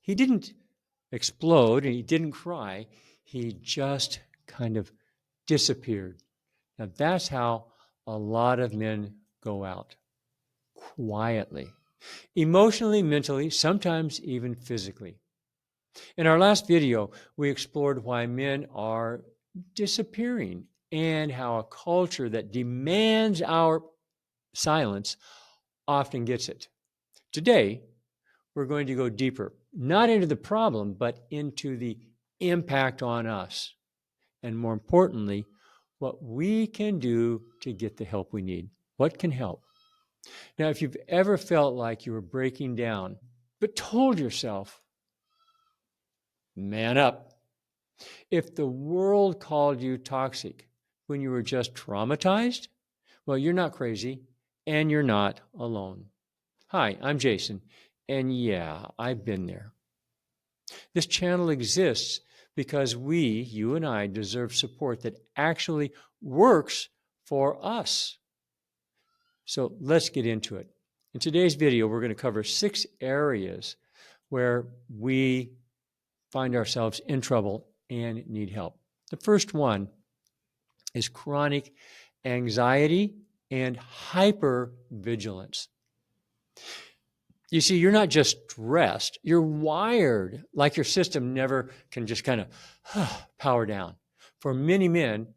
He didn't explode and he didn't cry. He just kind of disappeared. Now, that's how a lot of men go out, quietly, emotionally, mentally, sometimes even physically. In our last video, we explored why men are disappearing and how a culture that demands our silence often gets it. Today, we're going to go deeper, not into the problem, but into the impact on us. And more importantly, what we can do to get the help we need. What can help? Now, if you've ever felt like you were breaking down, but told yourself, man up. If the world called you toxic when you were just traumatized, well, you're not crazy and you're not alone. Hi, I'm Jason, and yeah, I've been there. This channel exists because you and I, deserve support that actually works for us. So let's get into it. In today's video, we're going to cover 6 areas where we find ourselves in trouble and need help. The first one is chronic anxiety and hypervigilance. You see, you're not just stressed, you're wired like your system never can just kind of power down. For many men,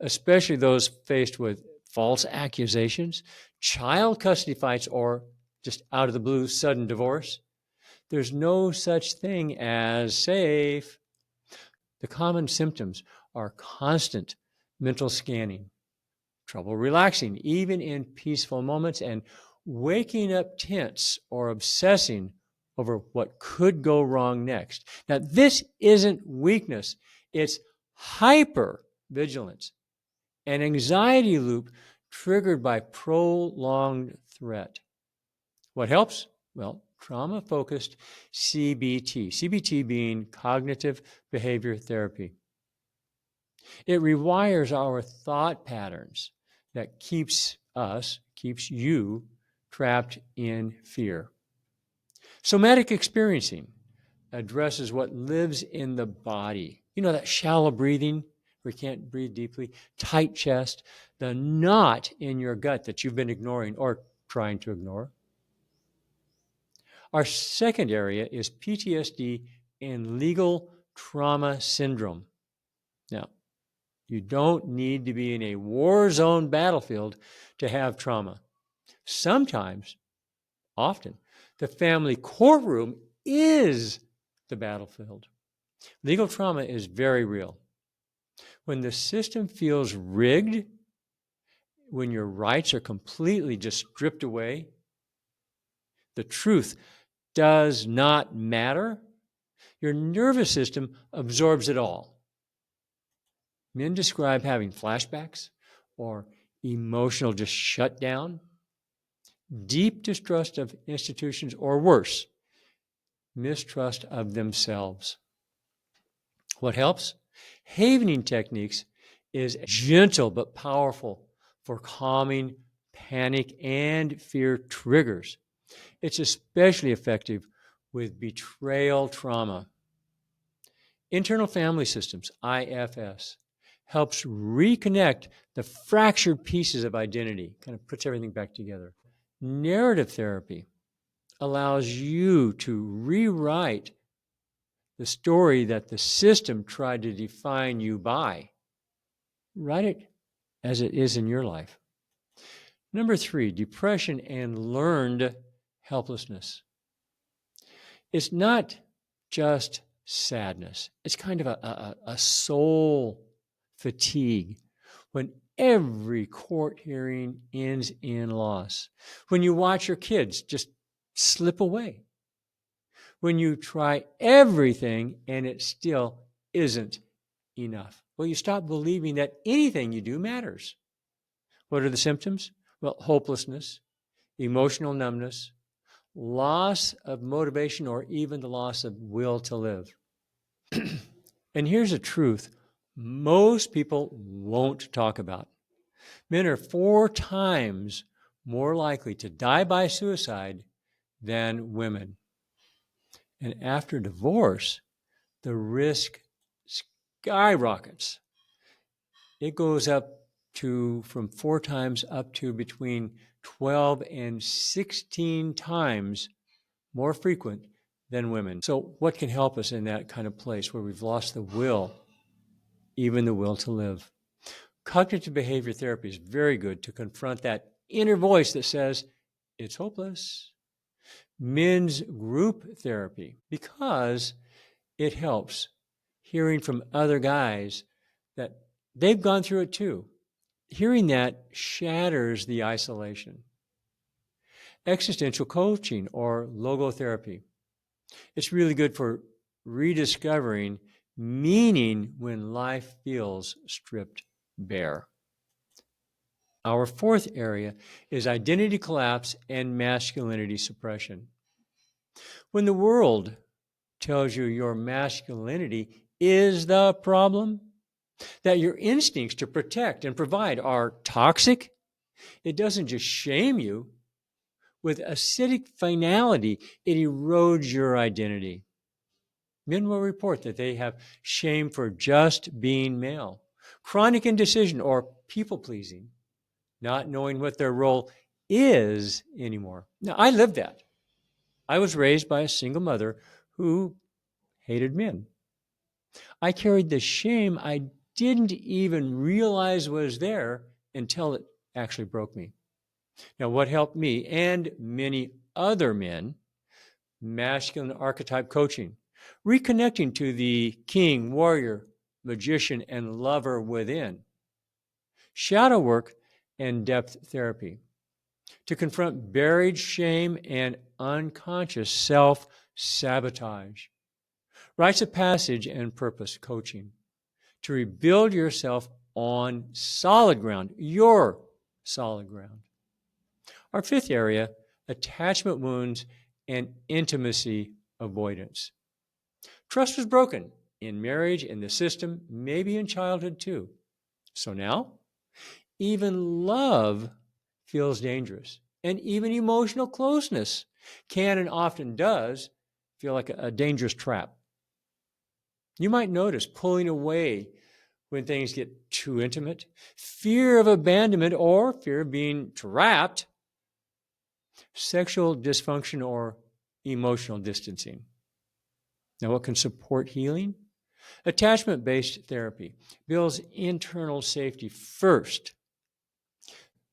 especially those faced with false accusations, child custody fights, or just out of the blue sudden divorce, there's no such thing as safe. The common symptoms are constant mental scanning, trouble relaxing, even in peaceful moments, and waking up tense or obsessing over what could go wrong next. Now, this isn't weakness, it's hypervigilance, an anxiety loop triggered by prolonged threat. What helps? Well, trauma-focused CBT. CBT being cognitive behavior therapy. It rewires our thought patterns that keeps you trapped in fear. Somatic experiencing addresses what lives in the body. You know, that shallow breathing where you can't breathe deeply, tight chest, the knot in your gut that you've been ignoring or trying to ignore. Our second area is PTSD and legal trauma syndrome. Now, you don't need to be in a war zone battlefield to have trauma. Sometimes, often, the family courtroom is the battlefield. Legal trauma is very real. When the system feels rigged, when your rights are completely just stripped away, the truth does not matter, your nervous system absorbs it all. Men describe having flashbacks or emotional just shutdown, deep distrust of institutions, or worse, mistrust of themselves. What helps? Havening techniques is gentle but powerful for calming panic and fear triggers. It's especially effective with betrayal trauma. Internal family systems, IFS, helps reconnect the fractured pieces of identity, kind of puts everything back together. Narrative therapy allows you to rewrite the story that the system tried to define you by. Write it as it is in your life. Number 3, depression and learned helplessness. It's not just sadness. It's kind of a soul fatigue when every court hearing ends in loss. When you watch your kids just slip away. When you try everything and it still isn't enough. Well, you stop believing that anything you do matters. What are the symptoms? Well, hopelessness, emotional numbness, loss of motivation, or even the loss of will to live. And here's the truth most people won't talk about. Men are 4 times more likely to die by suicide than women. And after divorce, the risk skyrockets. It goes up to from 4 times up to between 12 and 16 times more frequent than women. So what can help us in that kind of place where we've lost the will, even the will to live? Cognitive behavior therapy is very good to confront that inner voice that says, it's hopeless. Men's group therapy, because it helps hearing from other guys that they've gone through it too. Hearing that shatters the isolation. Existential coaching or logotherapy. It's really good for rediscovering meaning when life feels stripped bare. Our fourth area is identity collapse and masculinity suppression. When the world tells you your masculinity is the problem, that your instincts to protect and provide are toxic, it doesn't just shame you. With acidic finality, it erodes your identity. Men will report that they have shame for just being male, chronic indecision or people-pleasing, not knowing what their role is anymore. Now, I lived that. I was raised by a single mother who hated men. I carried the shame I didn't even realize was there until it actually broke me. Now, what helped me and many other men? Masculine archetype coaching, reconnecting to the king, warrior, magician, and lover within. Shadow work and depth therapy to confront buried shame and unconscious self-sabotage. Rites of passage and purpose coaching to rebuild yourself on solid ground, your solid ground. Our fifth area, attachment wounds and intimacy avoidance. Trust was broken in marriage, in the system, maybe in childhood too. So now, even love feels dangerous, and even emotional closeness can and often does feel like a dangerous trap. You might notice pulling away when things get too intimate, fear of abandonment or fear of being trapped, sexual dysfunction or emotional distancing. Now, what can support healing? Attachment-based therapy builds internal safety first.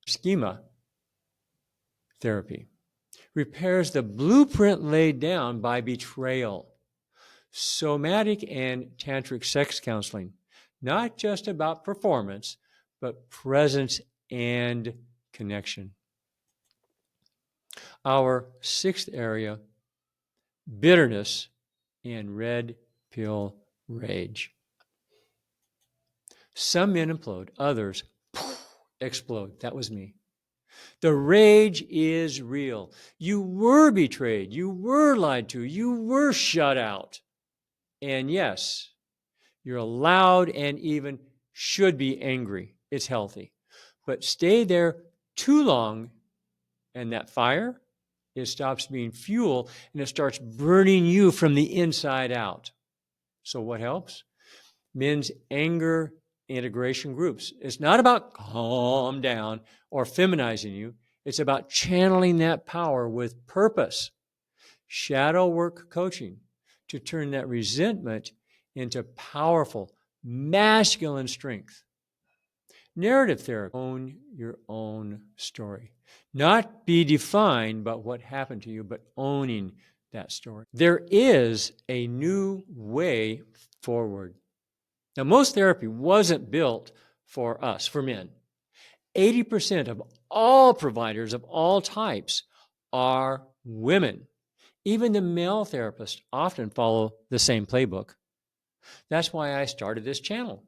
Schema therapy repairs the blueprint laid down by betrayal. Somatic and tantric sex counseling, not just about performance, but presence and connection. Our sixth area, bitterness and red pill rage. Some men implode, others explode. That was me. The rage is real. You were betrayed. You were lied to. You were shut out. And yes, you're allowed and even should be angry. It's healthy. But stay there too long, and that fire, it stops being fuel, and it starts burning you from the inside out. So what helps? Men's anger integration groups. It's not about calm down or feminizing you. It's about channeling that power with purpose. Shadow work coaching to turn that resentment into powerful masculine strength. Narrative therapy, own your own story. Not be defined by what happened to you, but owning that story. There is a new way forward. Now, most therapy wasn't built for us, for men. 80% of all providers of all types are women. Even the male therapists often follow the same playbook. That's why I started this channel.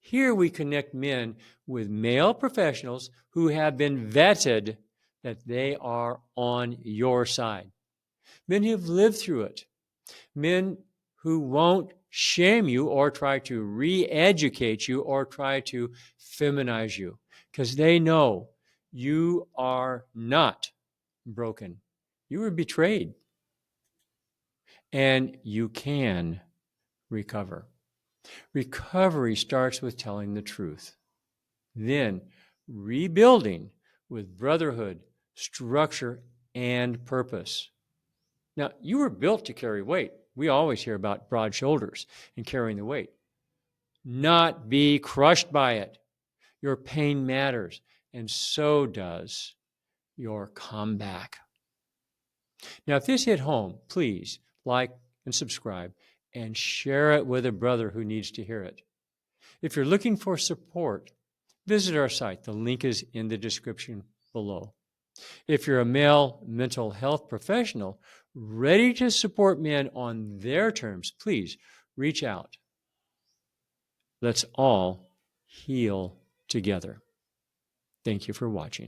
Here we connect men with male professionals who have been vetted that they are on your side. Men who've lived through it. Men who won't shame you or try to re-educate you or try to feminize you, because they know you are not broken. You were betrayed. and you can recover. Recovery starts with telling the truth, then rebuilding with brotherhood, structure, and purpose. Now, you were built to carry weight. We always hear about broad shoulders and carrying the weight. Not be crushed by it. Your pain matters, and so does your comeback. Now, if this hit home, please like and subscribe and share it with a brother who needs to hear it. If you're looking for support, visit our site. The link is in the description below. If you're a male mental health professional ready to support men on their terms, please reach out. Let's all heal together. Thank you for watching.